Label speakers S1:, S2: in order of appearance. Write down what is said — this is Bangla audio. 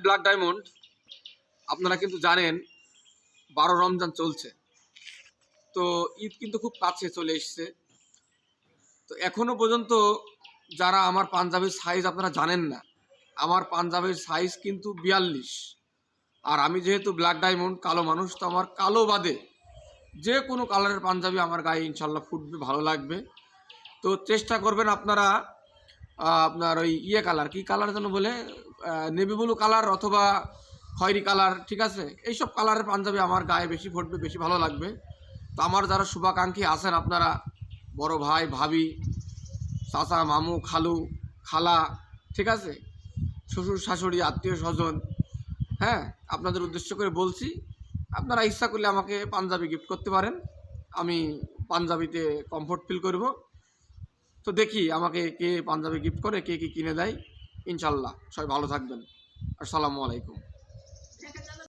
S1: ব্ল্যাক ডায়মন্ড, আপনারা কিন্তু জানেন 12 রমজান চলছে, তো ঈদ কিন্তু খুব কাছে চলে এসছে। তো এখনো পর্যন্ত যারা আমার পাঞ্জাবির সাইজ আপনারা জানেন না, আমার পাঞ্জাবির সাইজ কিন্তু 42। আর আমি যেহেতু ব্ল্যাক ডায়মন্ড, কালো মানুষ, তো আমার কালো বাদে যে কোনো কালারের পাঞ্জাবি আমার গায়ে ইনশাল্লাহ ফুটবে, ভালো লাগবে। তো চেষ্টা করবেন আপনারা আপনার ওই কালার, কি কালার যেন বলে, নেভি ব্লু কালার অথবা খয়েরি কালার, ঠিক আছে, এইসব কালারের পাঞ্জাবি আমার গায়ে বেশি ফুটবে, বেশি ভালো লাগবে। তো আমার যারা শুভাকাঙ্ক্ষী আছেন, আপনারা বড় ভাই, ভাবি, চাচা, মামু, খালু, খালা, ঠিক আছে, শ্বশুর শাশুড়ি, আত্মীয় স্বজন, হ্যাঁ, আপনাদের উদ্দেশ্য করে বলছি, আপনারা ইচ্ছা করলে আমাকে পাঞ্জাবি গিফট করতে পারেন। আমি পাঞ্জাবিতে কমফোর্ট ফিল করব। তো দেখি আমাকে কে পাঞ্জাবি গিফট করে, কে কী কিনে দেয়। ইনশাল্লাহ সবাই ভালো থাকবেন। আসসালামু আলাইকুম।